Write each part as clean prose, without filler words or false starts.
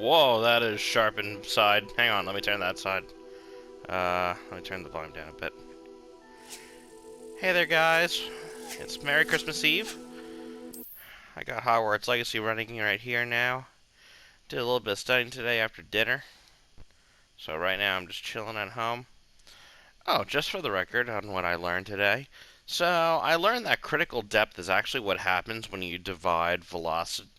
Whoa, that is sharp inside. Hang on, let me turn that side. Let me turn the volume down a bit. Hey there, guys. It's Merry Christmas Eve. I got Hogwarts Legacy running right here now. Did a little bit of studying today after dinner. So right now I'm just chilling at home. Oh, just for the record on what I learned today. So I learned that critical depth is actually what happens when you divide velocity,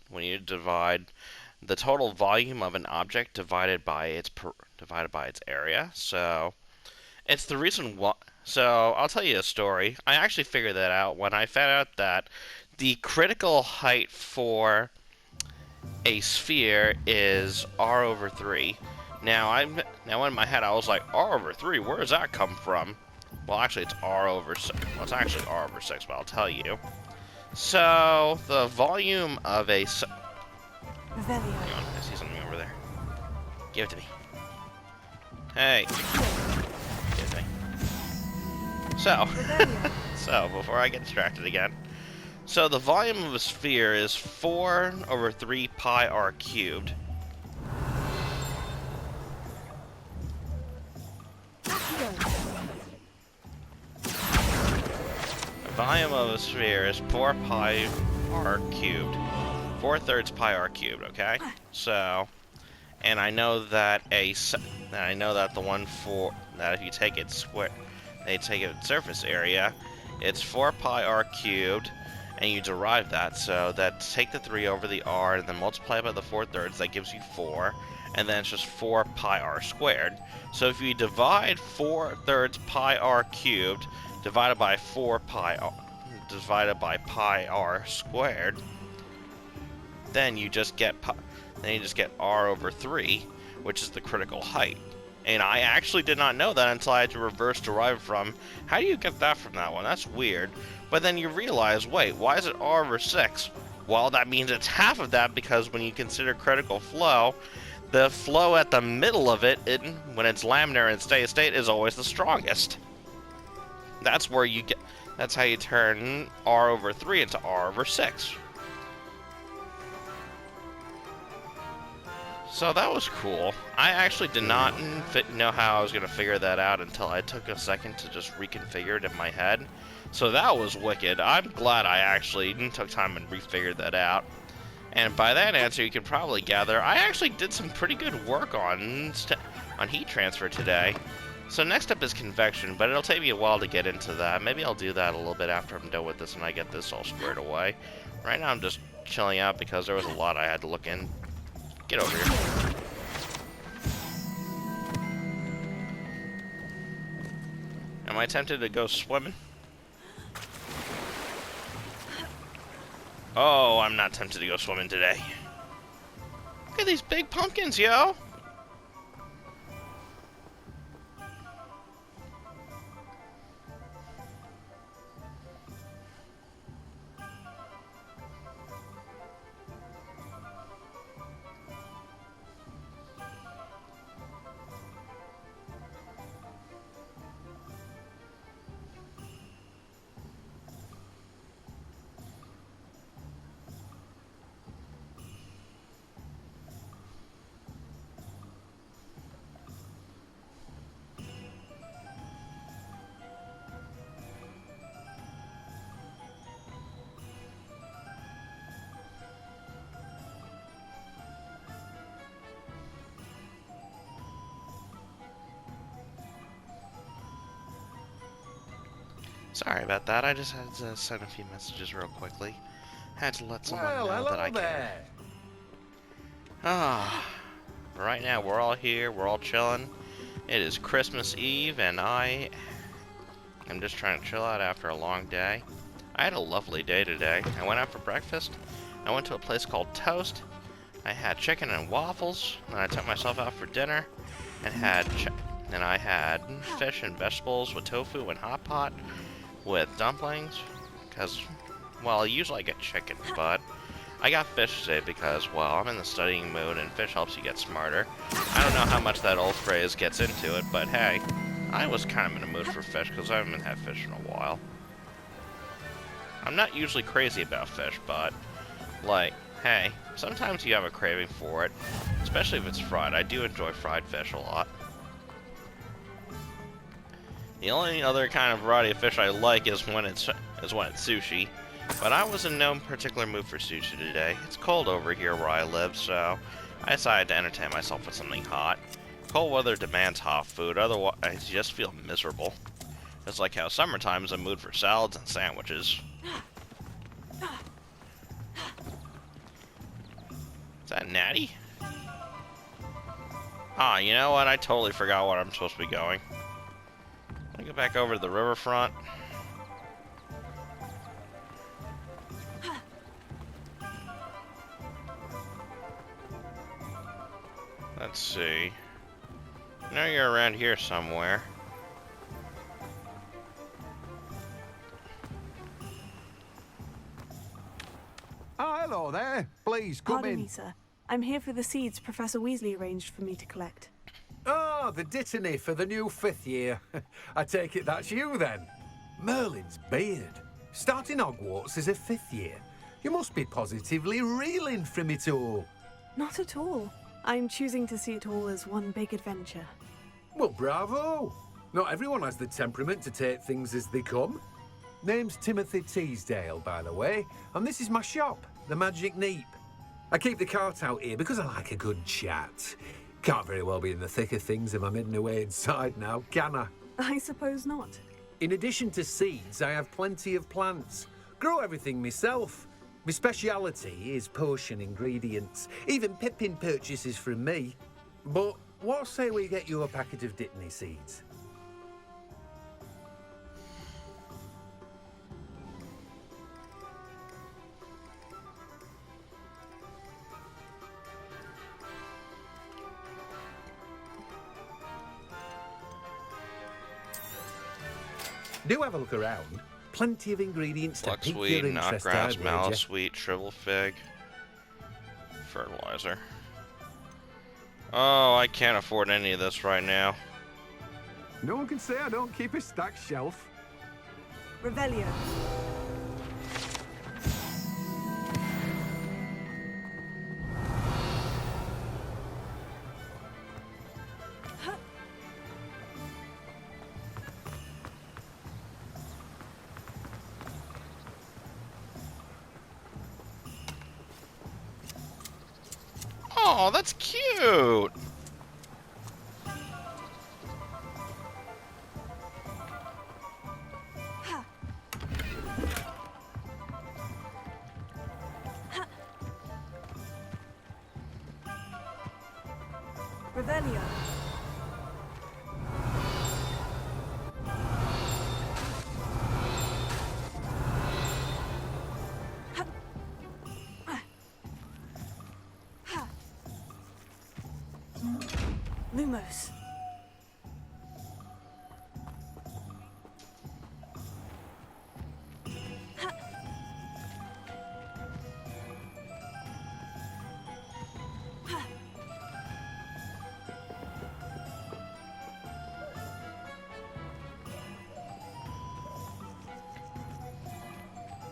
the total volume of an object divided by its area. So it's the reason why. So I'll tell you a story. I actually figured that out when I found out that the critical height for a sphere is r over 3. Now in my head I was like, r over 3, where does that come from? Well, actually it's r over 6. Well, it's actually r over 6, but I'll tell you. So the volume of a hang on, I see something over there. Give it to me. Hey. Give it to me. So, so before I get distracted again. So the volume of a sphere is 4 over 3 pi r cubed. The volume of a sphere is 4 pi r cubed. 4/3 pi r cubed, okay? So, and I know that the one for that if you take it square, they take its surface area, it's 4 pi r cubed, and you derive that. So that take the 3 over the r and then multiply by the 4/3, that gives you 4, and then it's just 4 pi r squared. So if you divide 4/3 pi r cubed divided by 4 pi r divided by pi r squared, then you just get r over 3, which is the critical height. And I actually did not know that until I had to reverse derive from. How do you get that from that one? That's weird. But then you realize, wait, why is it r over 6? Well, that means it's half of that, because when you consider critical flow, the flow at the middle of it, when it's laminar and steady state, is always the strongest. That's where you get. That's how you turn r over 3 into r over 6. So that was cool. I actually did not know how I was going to figure that out until I took a second to just reconfigure it in my head. So that was wicked. I'm glad I actually took time and refigured that out. And by that answer, you can probably gather I actually did some pretty good work on heat transfer today. So next up is convection, but it'll take me a while to get into that. Maybe I'll do that a little bit after I'm done with this and I get this all squared away. Right now I'm just chilling out because there was a lot I had to look in. Get over here. Am I tempted to go swimming? Oh, I'm not tempted to go swimming today. Look at these big pumpkins, yo! Sorry about that, I just had to send a few messages real quickly. Had to let someone know that I can. Ah, right now we're all here, we're all chilling. It is Christmas Eve, and I am just trying to chill out after a long day. I had a lovely day today. I went out for breakfast. I went to a place called Toast. I had chicken and waffles, and I took myself out for dinner, and I had fish and vegetables with tofu and hot pot, with dumplings, because, well, usually I get chicken, but I got fish today because, well, I'm in the studying mood and fish helps you get smarter. I don't know how much that old phrase gets into it, but hey, I was kind of in a mood for fish because I haven't had fish in a while. I'm not usually crazy about fish, but, like, Hey, sometimes you have a craving for it, especially if it's fried. I do enjoy fried fish a lot. The only other kind of variety of fish I like is when it's sushi. But I was in no particular mood for sushi today. It's cold over here where I live, so I decided to entertain myself with something hot. Cold weather demands hot food, otherwise I just feel miserable. It's like how summertime is a mood for salads and sandwiches. Is that Natty? Ah, you know what? I totally forgot where I'm supposed to be going. Let me go back over to the riverfront. Let's see. I know you're around here somewhere. Oh, hello there. Please, come Pardon in. me, sir. I'm here for the seeds Professor Weasley arranged for me to collect. Oh, the dittany for the new 5th year. I take it that's you, then. Merlin's beard. Starting Hogwarts as a 5th year. You must be positively reeling from it all. Not at all. I'm choosing to see it all as one big adventure. Well, bravo. Not everyone has the temperament to take things as they come. Name's Timothy Teasdale, by the way, and this is my shop, the Magic Neep. I keep the cart out here because I like a good chat. Can't very well be in the thick of things if I'm hidden away inside now, can I? I suppose not. In addition to seeds, I have plenty of plants. Grow everything myself. My speciality is potion ingredients. Even Pippin purchases from me. But what say we get you a packet of Dittany seeds? Do have a look around. Plenty of ingredients to pique your Buckweed, interest, knotgrass, I mallow wager. sweet, shrivel fig, fertilizer. Oh, I can't afford any of this right now. No one can say I don't keep a stacked shelf. Revelio. Oh, that's cute! Revelio. Lumos.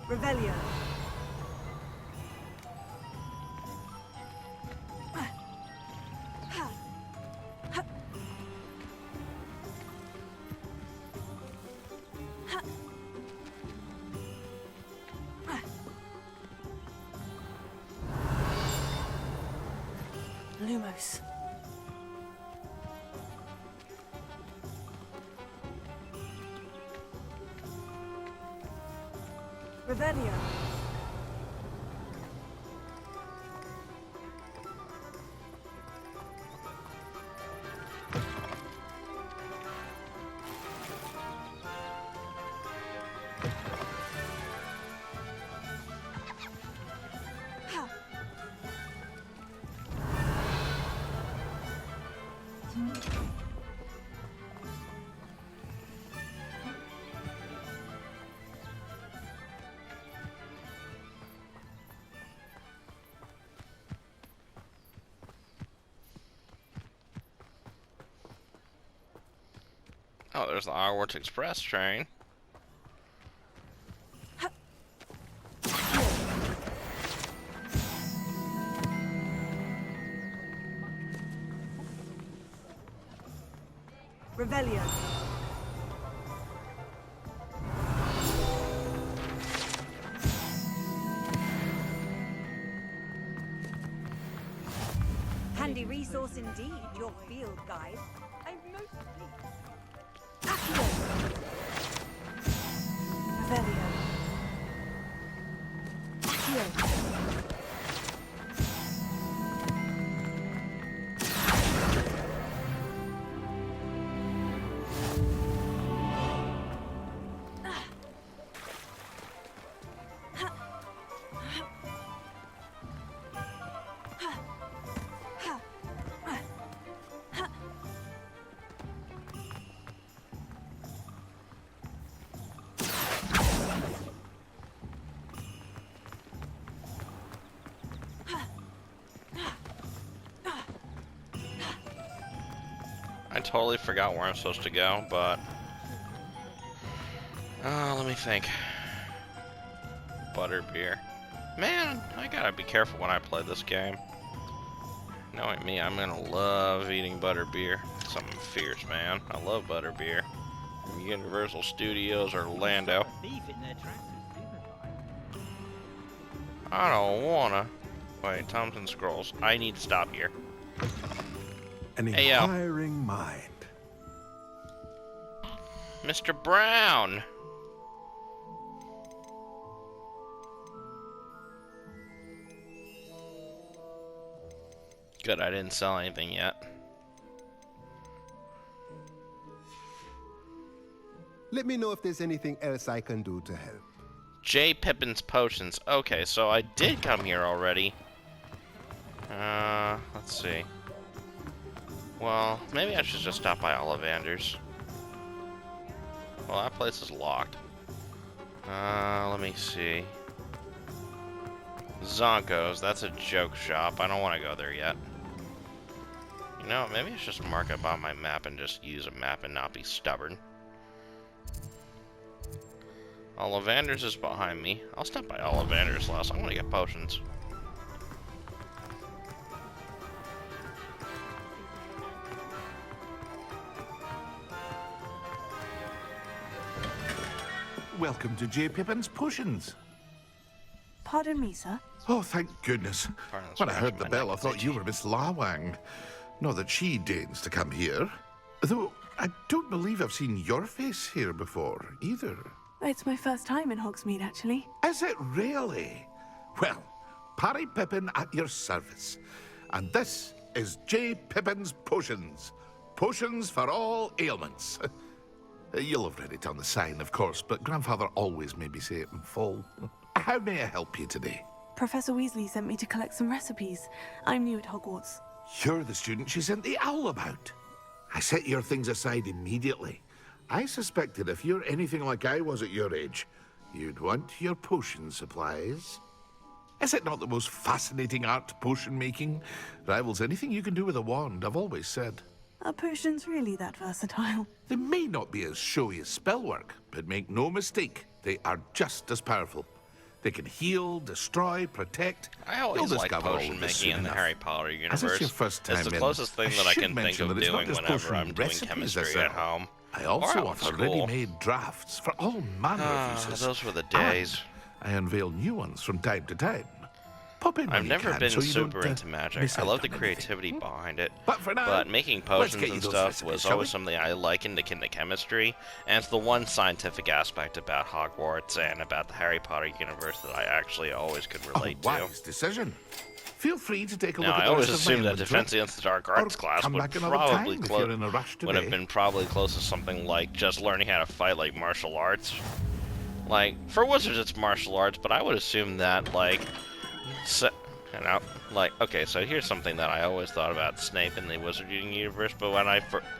Revelio. Lumos. Revelio. Oh, there's the Hogwarts Express train. Revelio. Handy resource indeed, your field guide. I'm most pleased. Accio. Revelio. Accio. I totally forgot where I'm supposed to go, but... let me think. Butterbeer. Man, I gotta be careful when I play this game. Knowing me, I'm gonna love eating butterbeer. Something fierce, man. I love butterbeer. From Universal Studios Orlando. I don't wanna. Wait, Thompson Scrolls. I need to stop here. An Hey, yo. inquiring mind. Mr. Brown! Good, I didn't sell anything yet. Let me know if there's anything else I can do to help. J. Pippin's Potions. Okay, so I did come here already. Let's see. Well, maybe I should just stop by Ollivander's. Well, that place is locked. Let me see. Zonko's, that's a joke shop. I don't want to go there yet. You know, maybe I should just mark up on my map and just use a map and not be stubborn. Ollivander's is behind me. I'll stop by Ollivander's last. I want to get potions. Welcome to J. Pippin's Potions. Pardon me, sir. Oh, thank goodness. Pardon, When I scratch heard the my bell, I neck, thought thank you you. were Miss Lawang. Not that she deigns to come here. Though, I don't believe I've seen your face here before, either. It's my first time in Hogsmeade, actually. Is it really? Well, Parry Pippin at your service. And this is J. Pippin's Potions. Potions for all ailments. You'll have read it on the sign, of course, but Grandfather always made me say it in full. How may I help you today? Professor Weasley sent me to collect some recipes. I'm new at Hogwarts. You're the student she sent the owl about. I set your things aside immediately. I suspected if you're anything like I was at your age, you'd want your potion supplies. Is it not the most fascinating art, potion making? Rivals anything you can do with a wand, I've always said. Are potions really that versatile? They may not be as showy as spellwork, but make no mistake, they are just as powerful. They can heal, destroy, protect. I always You'll like discover all potion of this making soon in the enough. Harry Potter As universe. it's your first time It's the in, closest thing that I should can think mention of that it's not doing just whenever potion I'm doing recipes I chemistry sell. at home. I Or also out offer school. ready-made drafts for all manner of uses. Those were the days. And I unveil new ones from time to time. Pop in when I've you never can, been so you super don't, into magic. miss I out love the on anything. creativity behind it. But for now, But making let's potions get you and those stuff recipes, was shall always we? something I likened to chemistry, and it's the one scientific aspect about Hogwarts and about the Harry Potter universe that I actually always could relate A wise decision. Feel free to take a to. look Now, at I the always rest of my assumed that inventory, Defense Against the Dark Arts or class come would back another probably time if you're in a rush would have today. been probably close to something like just learning how to fight like martial arts. Like, for wizards it's martial arts, but I would assume that, like, okay, so here's something that I always thought about Snape in the Wizarding universe, but when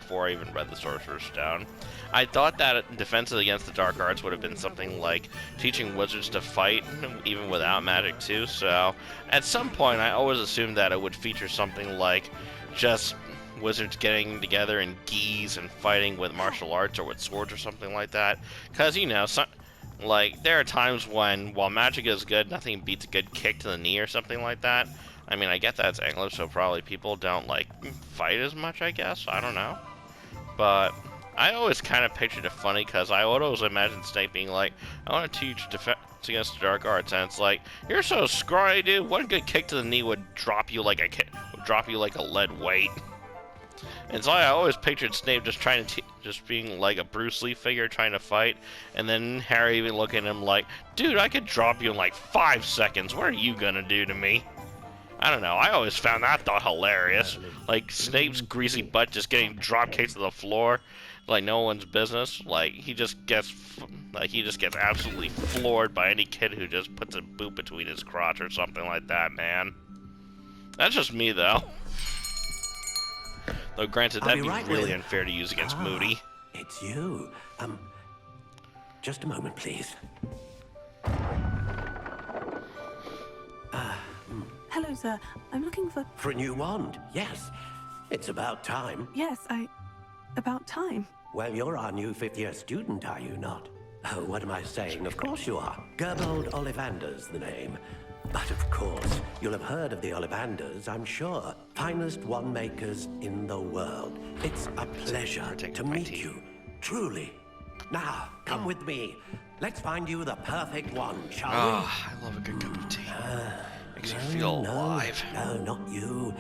before I even read the Sorcerer's Stone, I thought that Defense Against the Dark Arts would have been something like teaching wizards to fight, even without magic too, so at some point I always assumed that it would feature something like just wizards getting together in geese and fighting with martial arts or with swords or something like that, because, you know, like, there are times when, while magic is good, nothing beats a good kick to the knee or something like that. I mean, I get that it's English, so probably people don't, like, fight as much, I guess. I don't know. But I always kind of pictured it funny because I would always imagine Snape being like, I want to teach defense against the dark arts, and it's like, you're so scrawny, dude. One good kick to the knee would drop you like a lead weight. And so I always pictured Snape just trying to just being like a Bruce Lee figure trying to fight, and then Harry even looking at him like, dude, I could drop you in like 5 seconds. What are you gonna do to me? I don't know. I always found that thought hilarious. Like Snape's greasy butt just getting drop kicked to the floor, like no one's business. Like he just gets absolutely floored by any kid who just puts a boot between his crotch or something like that. Man, that's just me though. Though granted, that'd be really unfair to use against Moody. It's you. Just a moment, please. Hello, sir. I'm looking for... For a new wand, yes. It's about time. Yes, about time. Well, you're our new 5th-year student, are you not? Oh, what am I saying? Of course you are. Gerbold Ollivander's the name. But of course, you'll have heard of the Ollivanders, I'm sure. Finest wand makers in the world. It's a pleasure to meet you, truly. Now, come with me. Let's find you the perfect wand, shall we? Oh, I love a good cup of tea. Makes you feel alive. No, not you.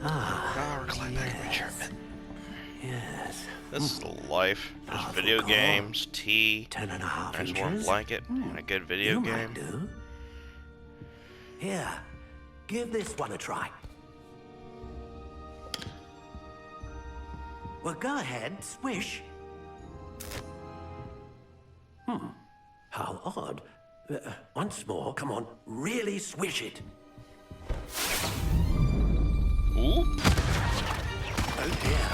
Recline back in my chair a bit. Yes. This is the life. Just video games, tea, 10.5 nice inches. warm blanket, and a good video You game. might do. Here, give this one a try. Well, go ahead, swish. How odd. Once more, come on, really swish it. Ooh. Oh dear.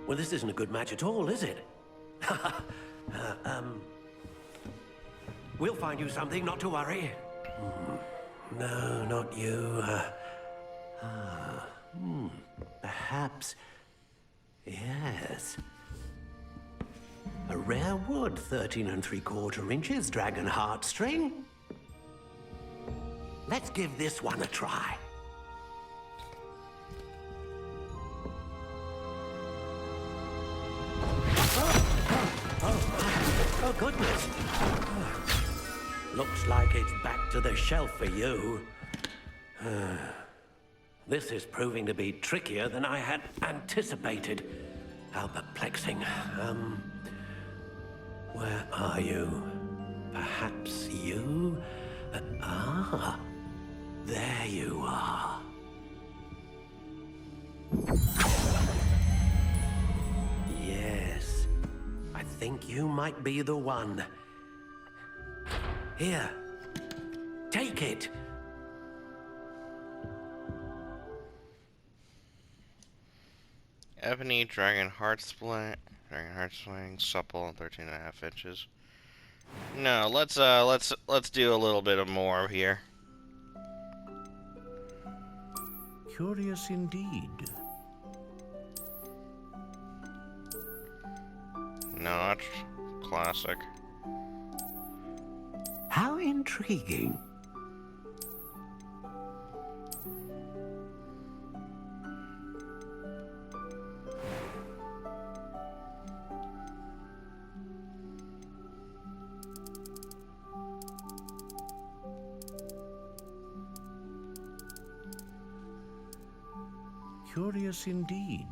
Well, this isn't a good match at all, is it? We'll find you something, not to worry. No, not you. Perhaps. Yes. A rare wood, 13 3/4 inches, dragon heartstring. Let's give this one a try. Oh, goodness. Looks like it's back to the shelf for you. This is proving to be trickier than I had anticipated. How perplexing. Where are you? Perhaps you? There you are. Yes, I think you might be the one. Here, take it. Ebony, Dragon Heart Swing, supple, and 13.5 inches. No, let's do a little bit of more here. Curious indeed. No, that's classic. How intriguing. Curious indeed.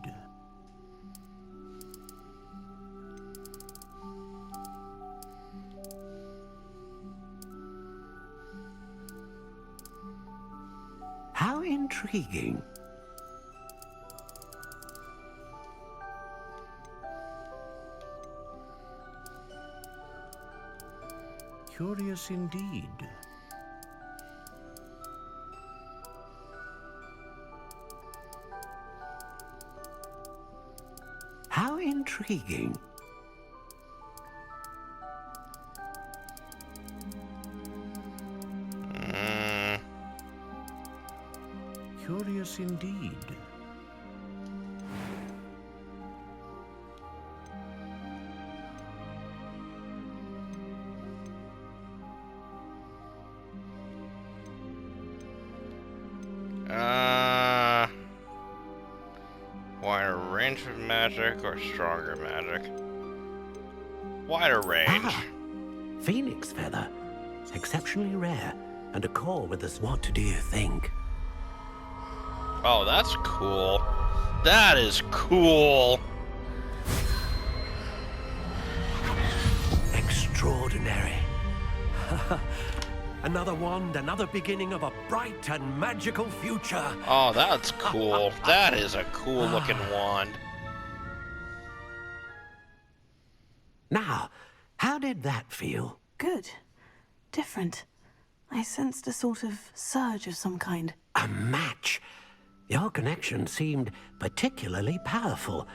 How intriguing. Curious indeed. How intriguing. Curious indeed. range of magic or stronger magic? Wider range. Ah, Phoenix feather. Exceptionally rare. And a core with a what do you think? Oh, that's cool. That is cool. Extraordinary. Another wand, another beginning of a bright and magical future. Oh, that's cool. That is a cool looking wand. Now, how did that feel? Good. Different. I sensed a sort of surge of some kind. A match. Your connection seemed particularly powerful.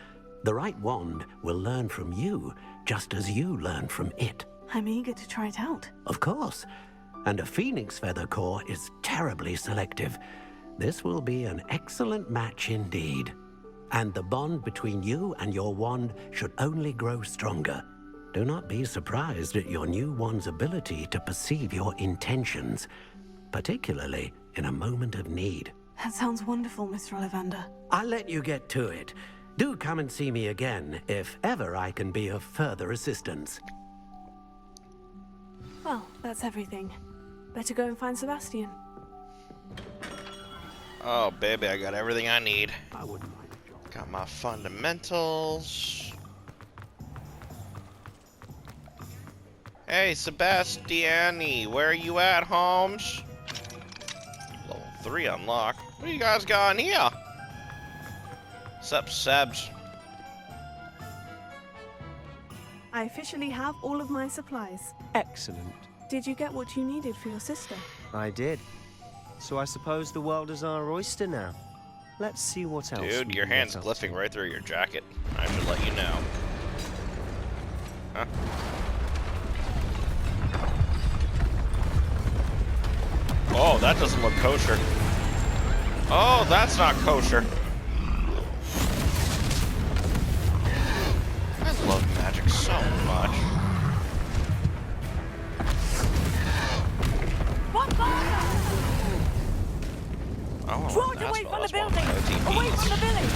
The right wand will learn from you, just as you learn from it. I'm eager to try it out. Of course. And a phoenix feather core is terribly selective. This will be an excellent match indeed. And the bond between you and your wand should only grow stronger. Do not be surprised at your new wand's ability to perceive your intentions, particularly in a moment of need. That sounds wonderful, Mr. Ollivander. I'll let you get to it. Do come and see me again if ever I can be of further assistance. Well, that's everything. Better go and find Sebastian. Oh, baby, I got everything I need. I wouldn't mind a job. Got my fundamentals. Hey, Sebastiani, where are you at, Holmes? Level 3 unlocked. What do you guys got in here? Sup, Sebs? I officially have all of my supplies. Excellent. Did you get what you needed for your sister? I did. So I suppose the world is our oyster now. Let's see what else. Dude, we your can get hand's up glyphing to. right through your jacket. I should let you know. Huh? Oh, that doesn't look kosher. Oh, that's not kosher. I love magic so much. Oh, George, that's away what from the that's one building! OTPs. Away from the village!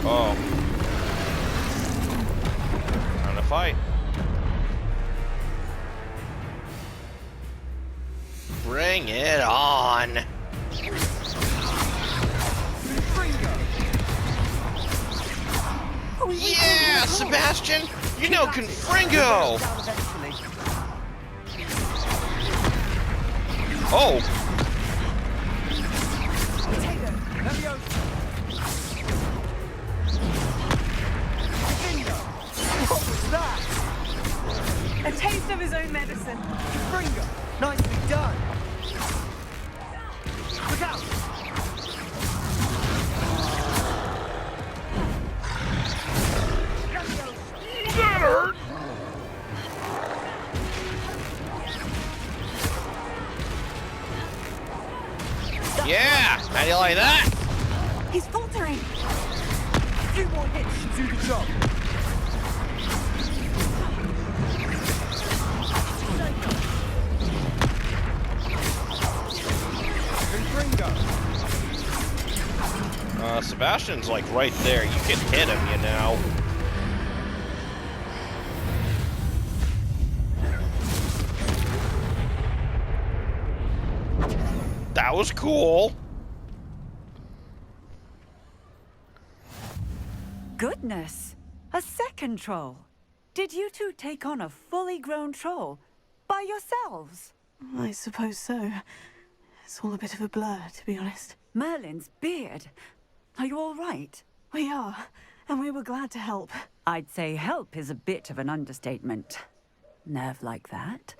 Oh. Time to fight. Bring it on. Yeah, Sebastian! You know Confringo! Oh! What was that? A taste of his own medicine. Bringer! Nicely done! Look out! That hurt! Yeah! How do you like that? He's faltering. A few more hits should do the job. Sebastian's like right there. You can hit him, you know. That was cool. Goodness! A second troll! Did you two take on a fully grown troll by yourselves? I suppose so. It's all a bit of a blur, to be honest. Merlin's beard. Are you all right? We are, and we were glad to help. I'd say help is a bit of an understatement. Nerve like that.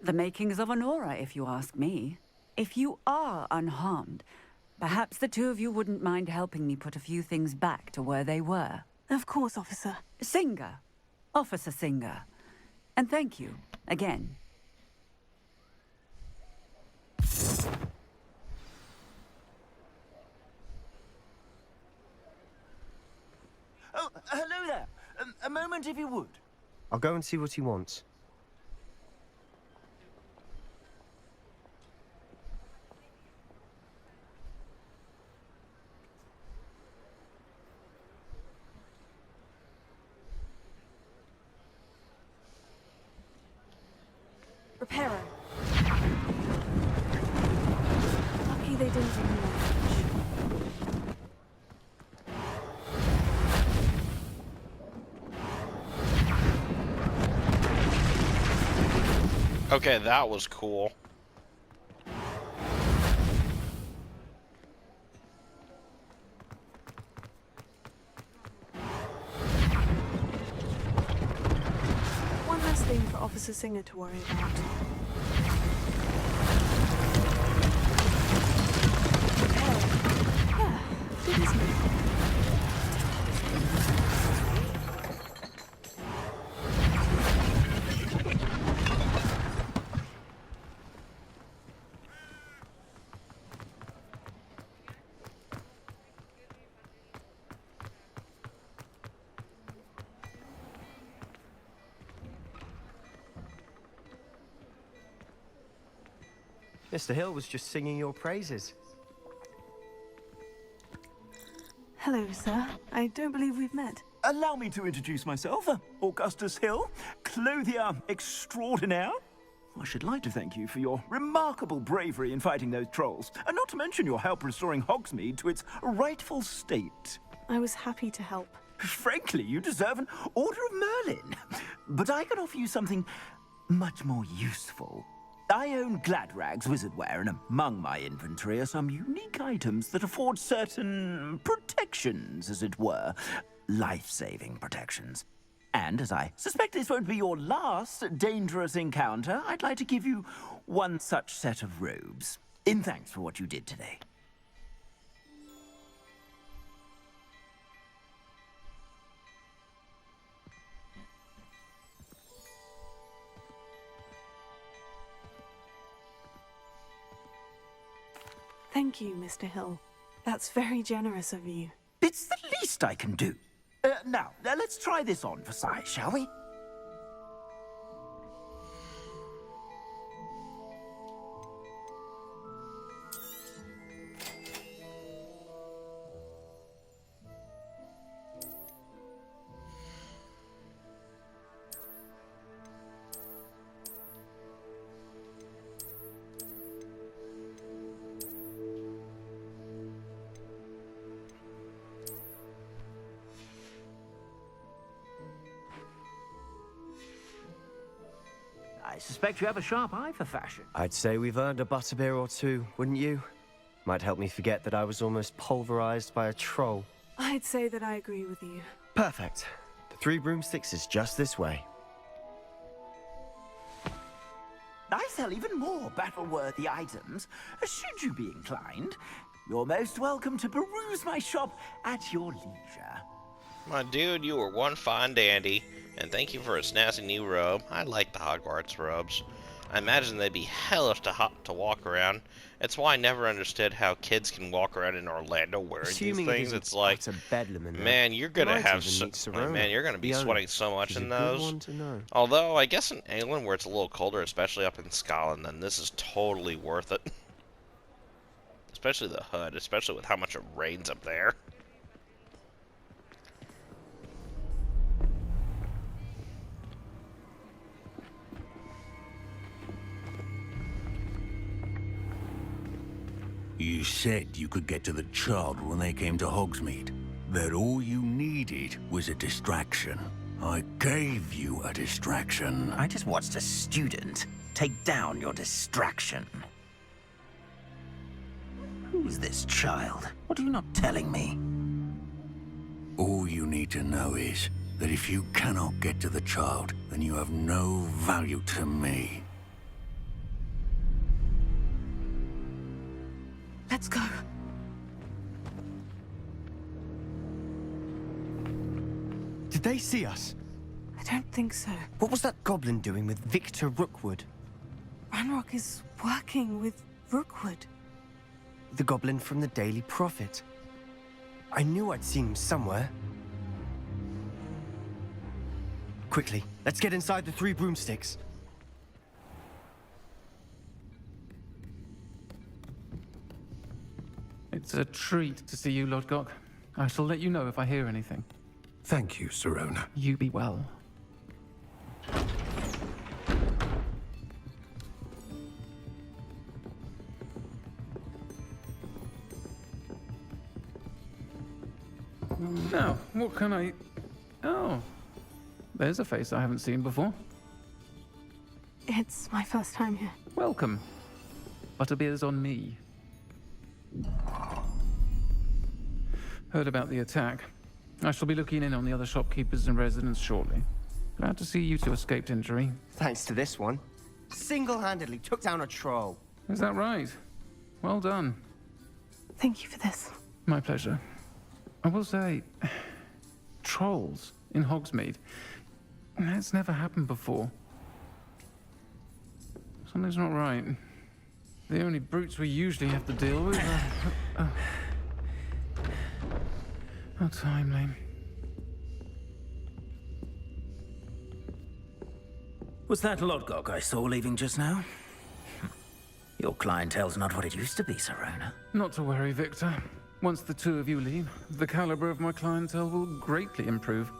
The makings of an aura, if you ask me. If you are unharmed, perhaps the two of you wouldn't mind helping me put a few things back to where they were. Of course, officer. Singer. Officer Singer. And thank you, again. Oh, hello there. A moment if you would. I'll go and see what he wants. Reparo. Lucky they didn't bring me lunch. Okay, that was cool. One less thing for Officer Singer to worry about. Yeah, good, isn't it? Mr. Hill was just singing your praises. Hello, sir. I don't believe we've met. Allow me to introduce myself, Augustus Hill, clothier extraordinaire. I should like to thank you for your remarkable bravery in fighting those trolls, and not to mention your help restoring Hogsmeade to its rightful state. I was happy to help. Frankly, you deserve an Order of Merlin. But I can offer you something much more useful. I own Gladrag's wizardware, and among my inventory are some unique items that afford certain protections, as it were. Life-saving protections. And as I suspect this won't be your last dangerous encounter, I'd like to give you one such set of robes, in thanks for what you did today. Thank you, Mr. Hill. That's very generous of you. It's the least I can do. Now, let's try this on for size, shall we? I suspect you have a sharp eye for fashion. I'd say we've earned a butterbeer or two, wouldn't you? Might help me forget that I was almost pulverized by a troll. I'd say that I agree with you. Perfect. The 3 broomsticks is just this way. I sell even more battle-worthy items. Should you be inclined, you're most welcome to peruse my shop at your leisure. My dude, you were one fine dandy, and thank you for a snazzy new robe. I like the Hogwarts robes. I imagine they'd be hellish to walk around. It's why I never understood how kids can walk around in Orlando wearing Assuming these things. It's like, man, you're gonna have man, you're gonna be sweating so much in those. Although I guess in England where it's a little colder, especially up in Scotland, then this is totally worth it. Especially the hood, especially with how much it rains up there. You said you could get to the child when they came to Hogsmeade. That all you needed was a distraction. I gave you a distraction. I just watched a student take down your distraction. Who's this child? What are you not telling me? All you need to know is that if you cannot get to the child, then you have no value to me. Let's go. Did they see us? I don't think so. What was that goblin doing with Victor Rookwood? Ranrock is working with Rookwood. The goblin from the Daily Prophet. I knew I'd seen him somewhere. Quickly, let's get inside the 3 broomsticks. It's a treat to see you, Lodgok. I shall let you know if I hear anything. Thank you, Sirona. You be well. Now, what can I... Oh, there's a face I haven't seen before. It's my first time here. Welcome. Butterbeer's on me. Heard about the attack. I shall be looking in on the other shopkeepers and residents shortly. Glad to see you two escaped injury. Thanks to this one. Single-handedly took down a troll. Is that right? Well done. Thank you for this. My pleasure. I will say, trolls in Hogsmeade. That's never happened before. Something's not right. The only brutes we usually have to deal with are... How timely. Was that Lodgok I saw leaving just now? Your clientele's not what it used to be, Serona. Not to worry, Victor. Once the two of you leave, the caliber of my clientele will greatly improve.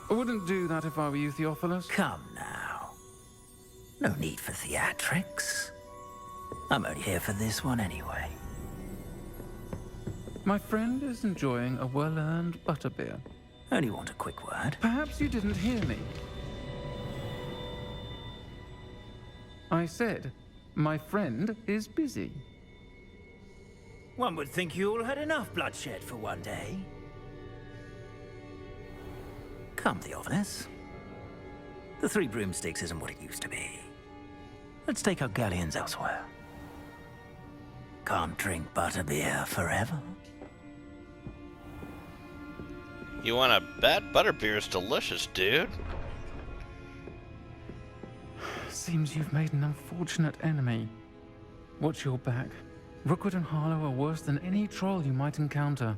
I wouldn't do that if I were you, Theophilus. Come now. No need for theatrics. I'm only here for this one anyway. My friend is enjoying a well-earned butterbeer. Only want a quick word. Perhaps you didn't hear me. I said, my friend is busy. One would think you all had enough bloodshed for one day. Come, Theophilus. The Three Broomsticks isn't what it used to be. Let's take our galleons elsewhere. Can't drink butterbeer forever. You want to bet? Butterbeer's delicious, dude. Seems you've made an unfortunate enemy. Watch your back. Rookwood and Harlow are worse than any troll you might encounter.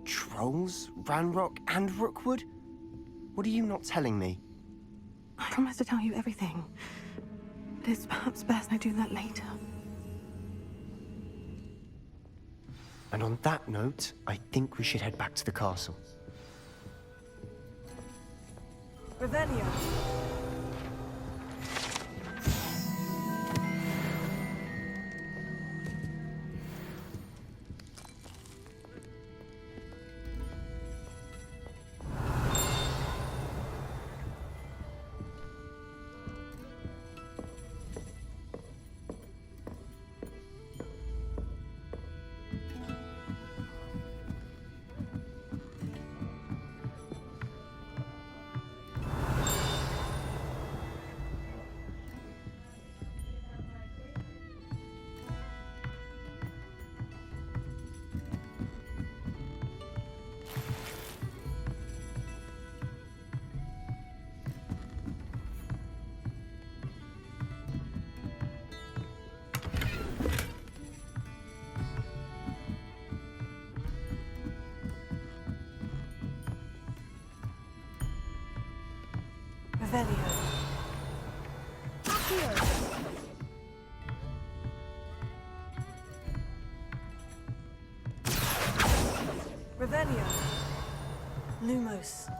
Trolls? Ranrock and Rookwood? What are you not telling me? I promised to tell you everything. But it's perhaps best I do that later. And on that note, I think we should head back to the castle. Revelio. Revelio. Accio. Revelio. Lumos.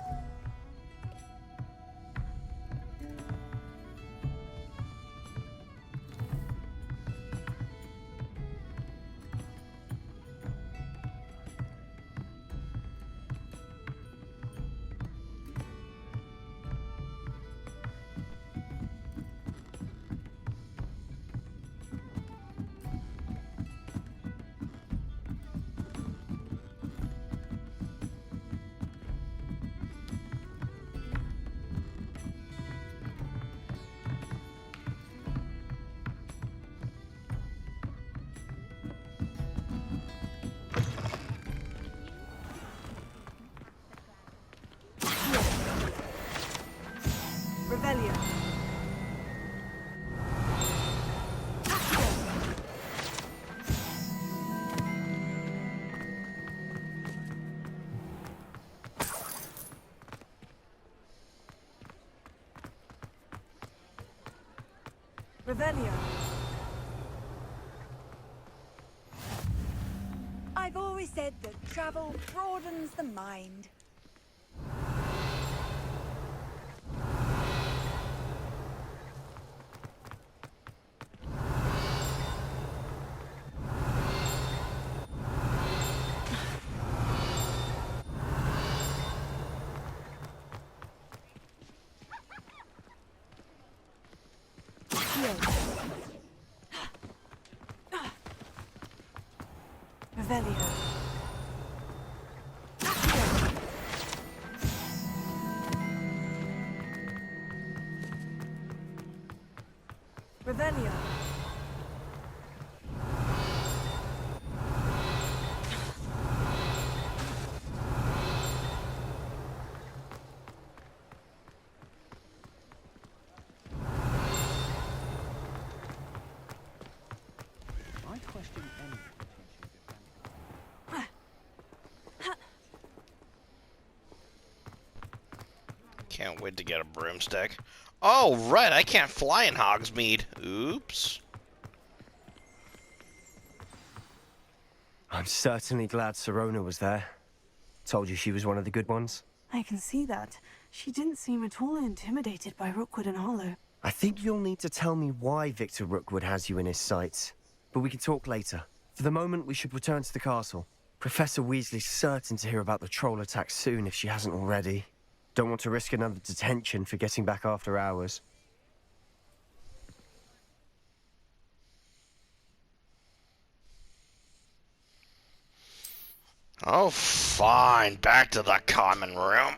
Revelio. Revelio. I've always said that travel broadens the mind. Revelio. Revelio. I question any Can't wait to get a broomstick. Oh, right, I can't fly in Hogsmeade. Oops. I'm certainly glad Sirona was there. Told you she was one of the good ones. I can see that. She didn't seem at all intimidated by Rookwood and Hollow. I think you'll need to tell me why Victor Rookwood has you in his sights. But we can talk later. For the moment, we should return to the castle. Professor Weasley's certain to hear about the troll attack soon if she hasn't already. Don't want to risk another detention for getting back after hours. Oh, fine. Back to the common room.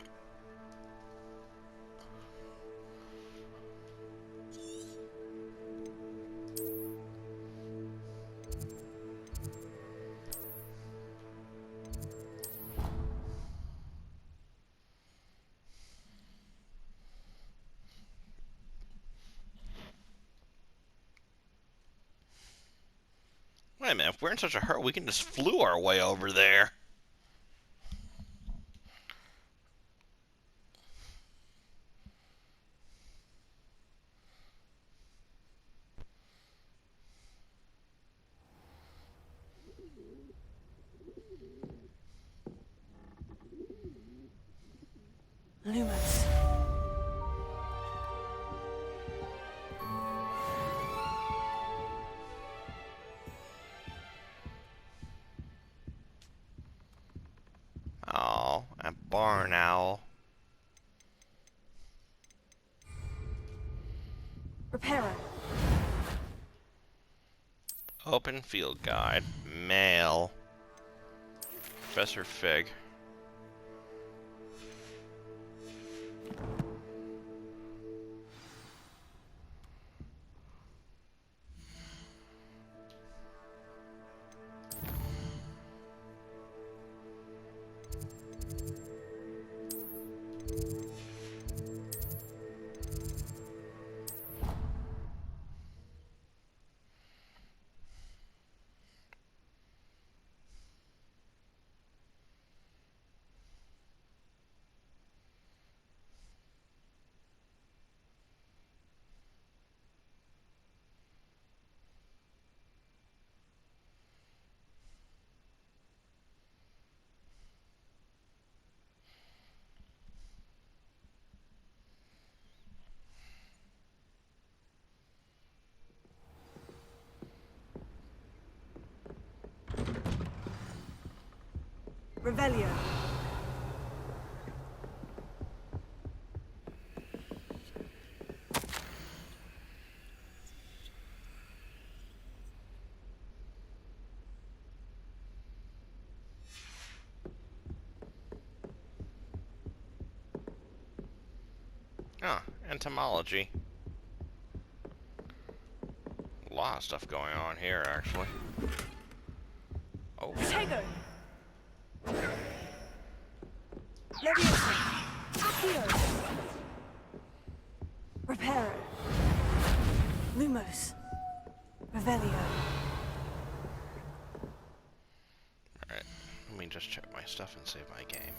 Wait a minute, if we're in such a hurry, we can just flew our way over there. Lumos. Oh, a barn owl. Reparo. Open field guide. Mail. Professor Fig. Revelio. Ah, entomology. A lot of stuff going on here, actually. Oh. Protego. Leviosa. Accio. Reparo. Lumos. Revelio. Alright, let me just check my stuff and save my game.